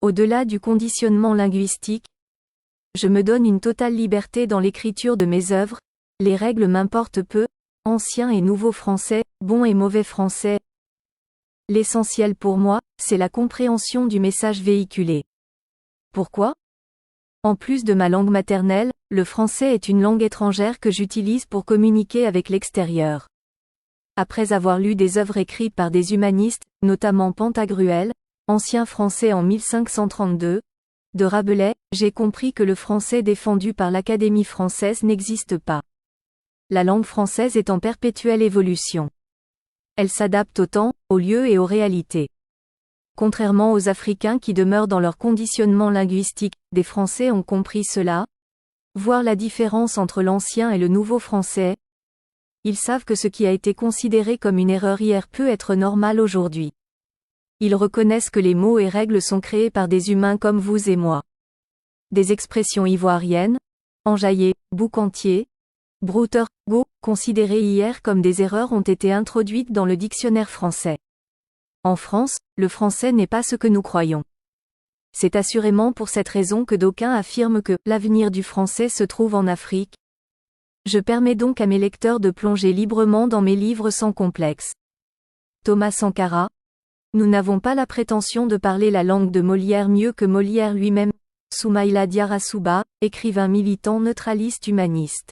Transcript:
Au-delà du conditionnement linguistique, je me donne une totale liberté dans l'écriture de mes œuvres, les règles m'importent peu, ancien et nouveau français, bon et mauvais français. L'essentiel pour moi, c'est la compréhension du message véhiculé. Pourquoi ? En plus de ma langue maternelle, le français est une langue étrangère que j'utilise pour communiquer avec l'extérieur. Après avoir lu des œuvres écrites par des humanistes, notamment Pantagruel, ancien français en 1532, de Rabelais, j'ai compris que le français défendu par l'Académie française n'existe pas. La langue française est en perpétuelle évolution. Elle s'adapte au temps, aux lieux et aux réalités. Contrairement aux Africains qui demeurent dans leur conditionnement linguistique, des Français ont compris cela. Voir la différence entre l'ancien et le nouveau français. Ils savent que ce qui a été considéré comme une erreur hier peut être normal aujourd'hui. Ils reconnaissent que les mots et règles sont créés par des humains comme vous et moi. Des expressions ivoiriennes, enjaillé, boucantier, brouter, go, considérées hier comme des erreurs ont été introduites dans le dictionnaire français. En France, le français n'est pas ce que nous croyons. C'est assurément pour cette raison que d'aucuns affirment que l'avenir du français se trouve en Afrique. Je permets donc à mes lecteurs de plonger librement dans mes livres sans complexe. Thomas Sankara. Nous n'avons pas la prétention de parler la langue de Molière mieux que Molière lui-même. Soumaïla Diarra Souba, écrivain militant neutraliste humaniste.